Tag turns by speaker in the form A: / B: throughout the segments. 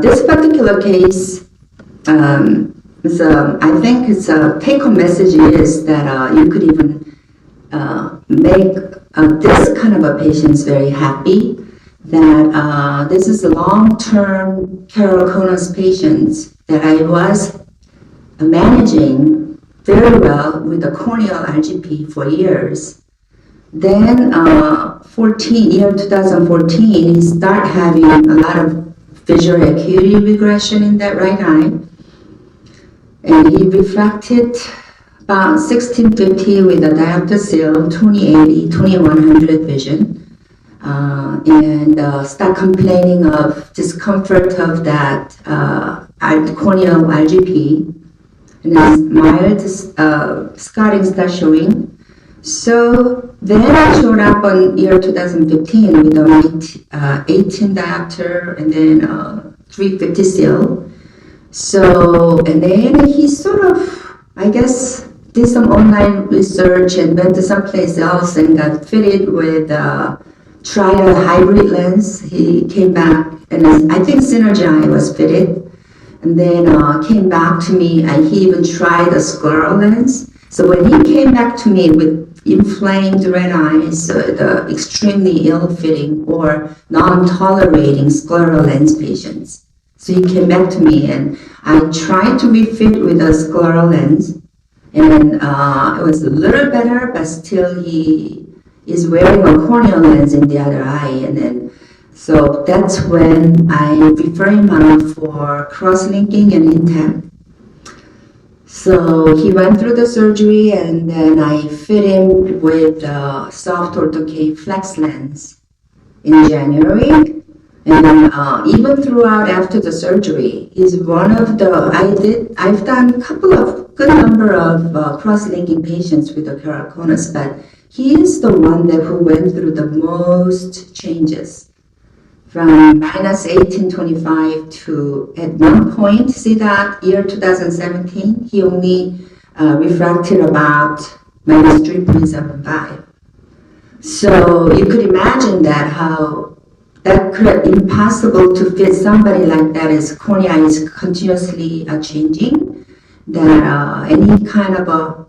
A: This particular case, I think it's a take-home message is that you could even make this kind of a patient very happy. That this is a long-term keratoconus patients that I was managing very well with the corneal RGP for years. Then 2014, he started having a lot of visual acuity regression in that right eye. And he refracted about 1650 with a diopter seal, 2080, 2100 vision. And start complaining of discomfort of that corneal RGP. And this mild scarring start showing. So then I showed up on year 2015 with a 18 diopter and then 350 seal. So, and then he sort of, I guess, did some online research and went to someplace else and got fitted with tried a hybrid lens. He came back, and I think Synergy Eye was fitted. And then came back to me, and he even tried a scleral lens. So when he came back to me with inflamed red eyes, the extremely ill-fitting or non-tolerating scleral lens patients. So he came back to me, and I tried to refit with a scleral lens, and it was a little better, but still he is wearing a corneal lens in the other eye, and then so that's when I refer him out for cross-linking and intact. So he went through the surgery, and then I fit him with SoftOK Flex lens in January. And even throughout after the surgery, he's one of the, I've done a good number of cross-linking patients with the keratoconus, but he is the one that who went through the most changes. From minus 1825 to, at one point, see that year 2017, he only refracted about minus 3.75. So you could imagine that how that could impossible to fit somebody like that is cornea is continuously changing, that any kind of a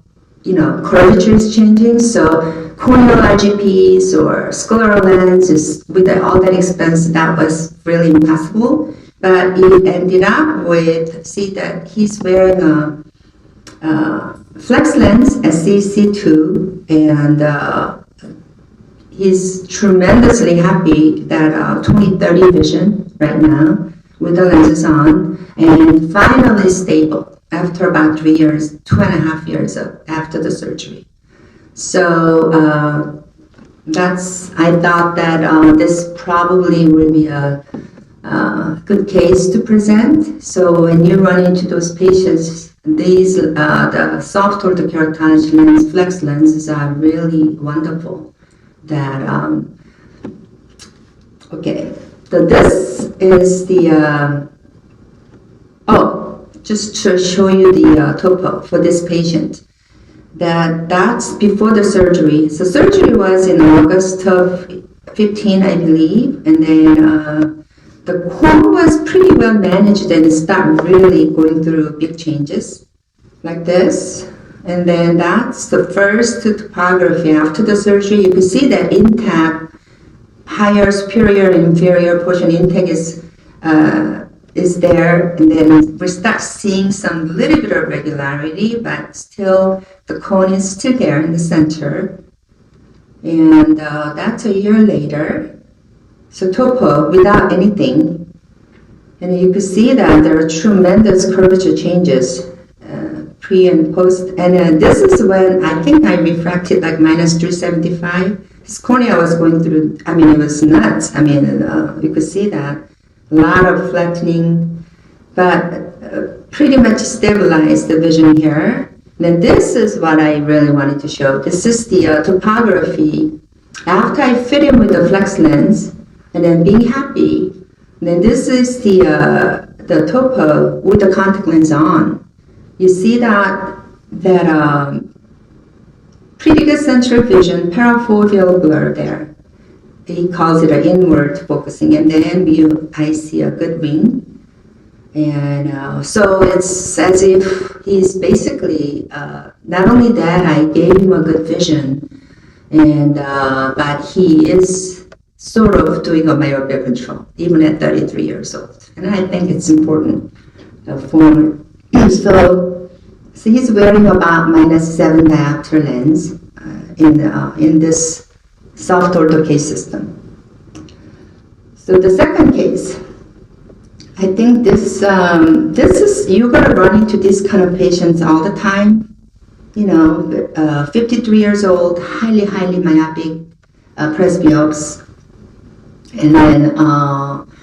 A: curvature is changing, so corneal RGPs or scleral lenses with all that expense, that was really impossible. But it ended up with, see that he's wearing a flex lens SCC2, and he's tremendously happy that 20/30 vision right now with the lenses on, and finally stable after about 3 years, 2.5 years after the surgery. So I thought that this probably will be a good case to present. So when you run into those patients, these the SoftOK Cases lens, flex lenses are really wonderful. That okay, so this is the just to show you the topo for this patient. That's before the surgery. So surgery was in August of 15, I believe, and then the core was pretty well managed, and it started really going through big changes like this. And then that's the first topography after the surgery. You can see that intact, higher superior and inferior portion intact is there, and then we start seeing some little bit of regularity, but still the cone is still there in the center. And that's a year later. So topo without anything. And you can see that there are tremendous curvature changes pre and post. And this is when I think I refracted like minus 375. His cornea was going through, I mean, it was nuts. I mean, you could see that. A lot of flattening, but pretty much stabilized the vision here. Then this is what I really wanted to show. This is the topography after I fit him with the flex lens and then being happy. Then this is the topo with the contact lens on. You see that pretty good central vision, parafoveal blur there. he calls it an inward focusing, and then I see a good ring. And so it's as if he's basically, not only that, I gave him a good vision, and but he is sort of doing a myopia control, even at 33 years old. And I think it's important for so he's wearing about -7 diopter lens in this SoftOK Case system. So the second case, I think this is, you're gonna run into these kind of patients all the time. 53 years old, highly myopic presbyopes, and then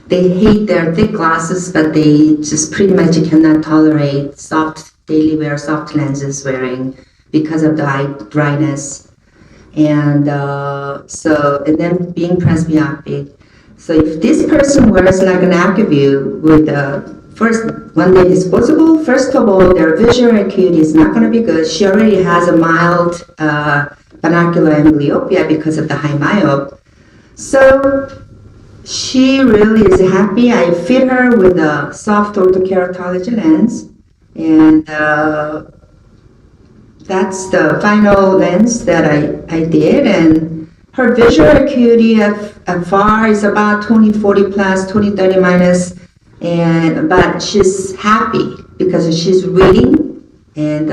A: they hate their thick glasses, but they just pretty much cannot tolerate daily wear, soft lenses wearing because of the eye dryness, and and then being presbyopic. So if this person wears like an AccuView with first one-day disposable, first of all, their visual acuity is not going to be good. She already has a mild binocular amblyopia because of the high myop. So she really is happy. I fit her with a soft orthokeratology lens, and that's the final lens that I did. And her visual acuity at far is about 20/40 plus, 20/30 minus, but she's happy because she's reading, and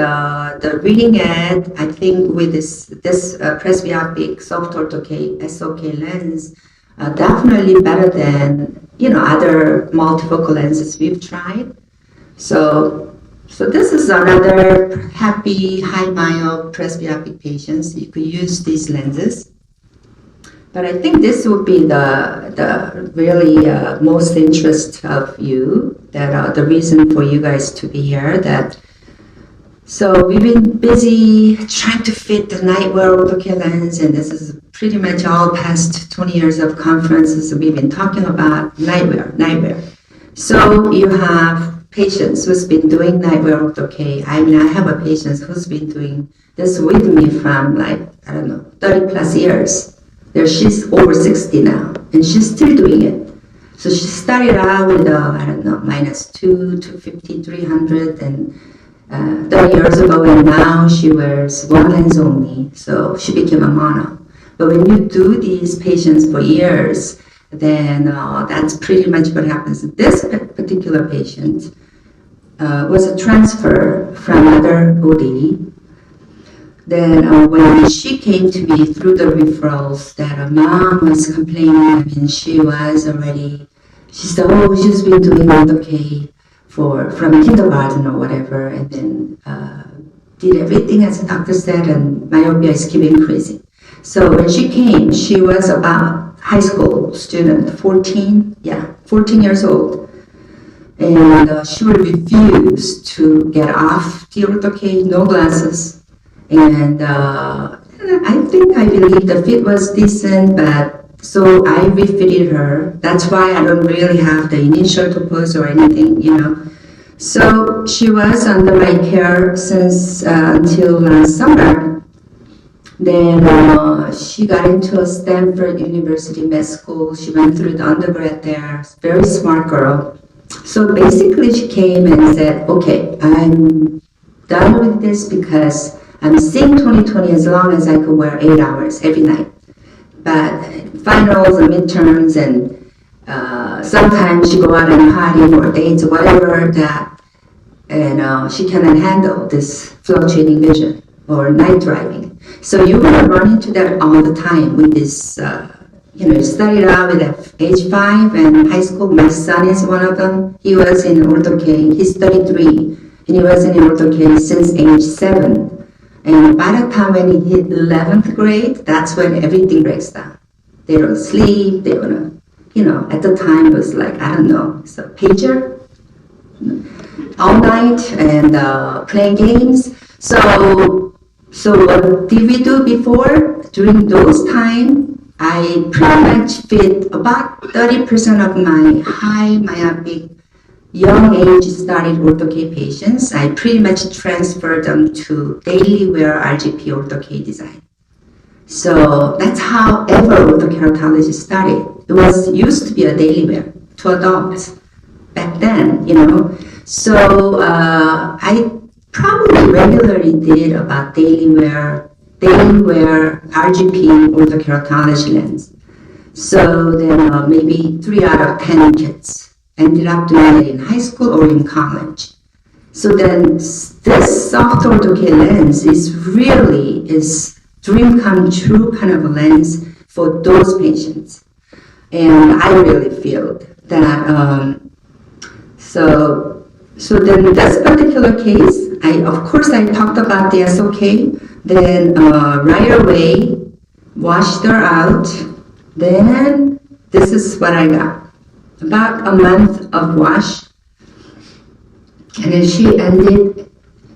A: the reading aid, I think with this presbyopic SoftOK SoK lens, definitely better than other multifocal lenses we've tried. So this is another happy high myop presbyopic patients. You could use these lenses. But I think this would be the really most interest of you, that the reason for you guys to be here. So we've been busy trying to fit the nightwear ortho lens, and this is pretty much all past 20 years of conferences we've been talking about nightwear. So you have patients who's been doing nightwear ortho. I mean, I have a patient who's been doing this with me from 30 plus years. She's over 60 now, and she's still doing it. So she started out with -2 to 5,300, and 30 years ago, and now she wears one lens only. So she became a mono. But when you do these patients for years, then that's pretty much what happens. This particular patient was a transfer from other OD. Then when she came to me through the referrals that her mom was complaining, I mean, she said, oh, she's been doing ortho from kindergarten or whatever, and then did everything as the doctor said, and myopia is keep increasing. So when she came, she was about high school student, 14 years old. And she would refuse to get off the ortho, no glasses. And I believe the fit was decent, but so I refitted her. That's why I don't really have the initial topos or anything, So she was under my care since until last summer. Then she got into a Stanford University med school. She went through the undergrad there. Very smart girl. So basically she came and said, okay, I'm done with this because I'm seeing 20/20 as long as I could wear 8 hours every night. But finals and midterms, and sometimes she go out and party for dates or whatever that, and she cannot handle this fluctuating vision or night driving. So you're gonna run into that all the time with this. You started out with age 5 and high school. My son is one of them. He was in ortho K. He's 33, and he was in ortho K since age 7. And by the time when he hit 11th grade, that's when everything breaks down. They don't sleep, they wanna, at the time it was like, I don't know, it's a pager all night and playing games. So what did we do before? During those times, I pretty much fit about 30% of my high myopic young age started ortho K patients. I pretty much transferred them to daily wear RGP ortho K design. So that's how ever orthokeratology started. It was used to be a daily wear to adults back then, So I probably regularly did about daily wear RGP orthokeratology lens. So then maybe 3 out of 10 kids ended up doing it in high school or in college. So then this SoftOK lens is dream come true kind of a lens for those patients. And I really feel that, so then this particular case, of course I talked about the SoK, then right away washed her out. Then this is what I got. About a month of wash. And then she ended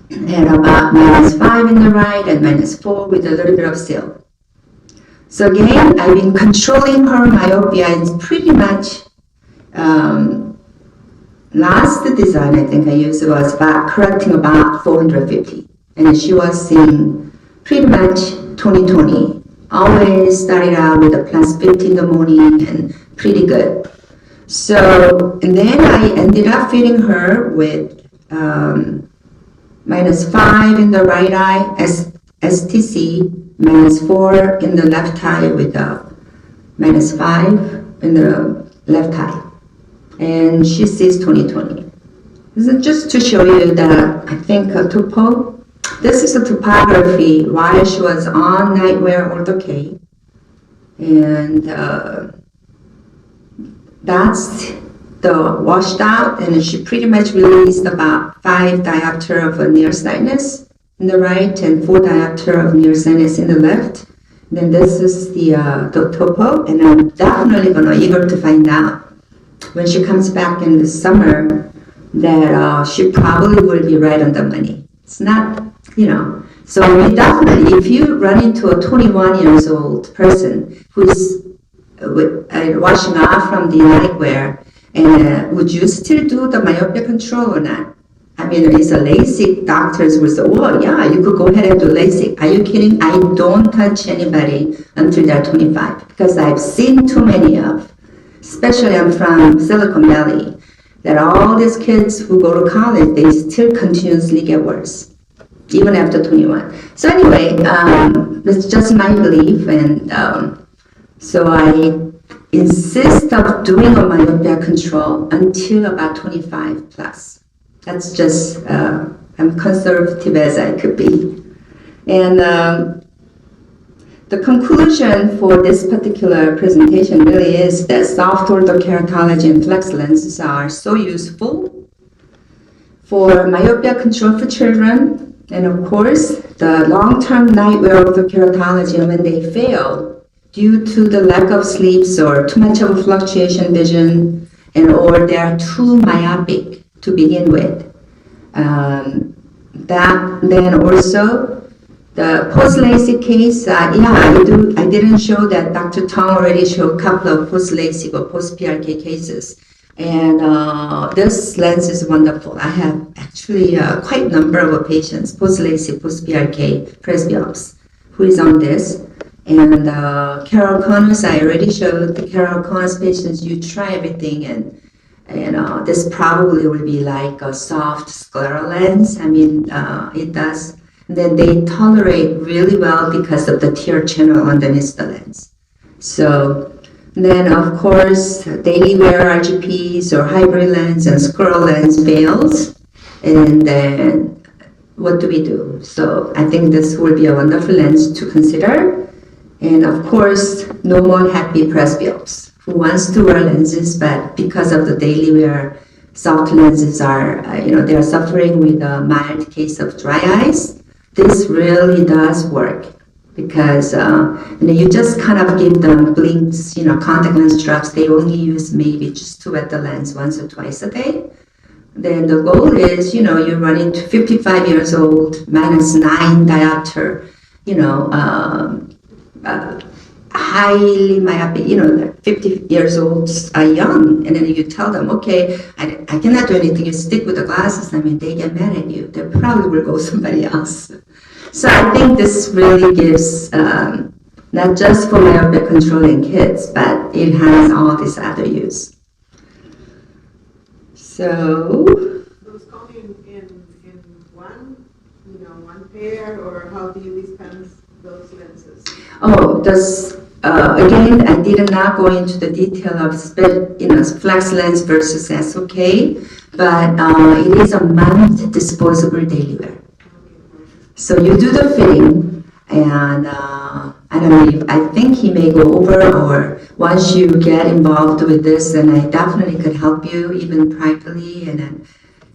A: at about -5 in the right and -4 with a little bit of seal. So again, I've been controlling her myopia. It's pretty much, last design I think I used was about correcting about 450. And she was seeing pretty much 20/20. Always started out with a +50 in the morning and pretty good. So, and then I ended up fitting her with -5 in the right eye, STC, -4 in the left eye with a -5 in the left eye. And she sees 20/20. This is just to show you that I think a topo. This is a topography while she was on night wear ortho-K. And that's the washed out, and she pretty much released about 5 diopter of nearsightedness in the right and 4 diopter of nearsightedness in the left. And then this is the topo, and I'm definitely eager to find out when she comes back in the summer that she probably will be right on the money. It's not, so we definitely, if you run into a 21 years old person who's washing off from the nightwear, and would you still do the myopia control or not? I mean, it's a LASIK. Doctors will say, well, yeah, you could go ahead and do LASIK. Are you kidding? I don't touch anybody until they're 25 because I've seen too many of, especially I'm from Silicon Valley, that all these kids who go to college, they still continuously get worse, even after 21. So anyway, it's just my belief, and so I insist of doing a myopia control until about 25 plus. That's just, I'm conservative as I could be. And the conclusion for this particular presentation really is that soft orthokeratology and flex lenses are so useful for myopia control for children. And of course, the long-term night wear orthokeratology, when they fail, due to the lack of sleeps or too much of a fluctuation vision, and or they are too myopic to begin with. That then also the post-LASIK case, I didn't show that. Dr. Tong already showed a couple of post-LASIK or post-PRK cases, and this lens is wonderful. I have actually quite a number of patients post-LASIK, post-PRK presbyopes who is on this. And keratoconus, I already showed the keratoconus patients. You try everything, and this probably will be like a soft scleral lens. I mean, it does. And then they tolerate really well because of the tear channel underneath the lens. So then, of course, daily wear RGPs or hybrid lens and scleral lens fails, and then what do we do? So I think this will be a wonderful lens to consider. And of course, no more happy presbyopes who wants to wear lenses, but because of the daily wear, soft lenses are, they are suffering with a mild case of dry eyes. This really does work because you just kind of give them blinks, contact lens drops. They only use maybe just to wet the lens once or twice a day. Then the goal is, you run into 55 years old, -9 diopter, highly myopic, 50 years old are young, and then you tell them, okay, I cannot do anything, you stick with the glasses. I mean, they get mad at you. They probably will go somebody else. So I think this really gives not just for myopia control in kids, but it has all this other use. So
B: those come in one pair, or how do you dispense those lenses?
A: Oh, again, I did not go into the detail of flex lens versus SoK, but it is a month disposable daily wear. So you do the fitting, and I don't know, I think he may go over, or once you get involved with this, then I definitely could help you even privately, and then,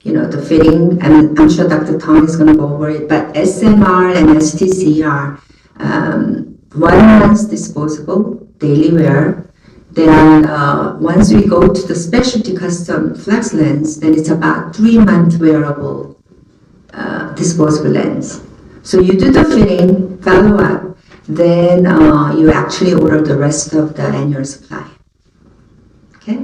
A: the fitting, and I'm sure Dr. Tom is going to go over it, but SMR and STC are 1 month disposable daily wear. Then once we go to the specialty custom flex lens, then it's about 3 month wearable disposable lens. So you do the fitting, follow up, then you actually order the rest of the annual supply. Okay?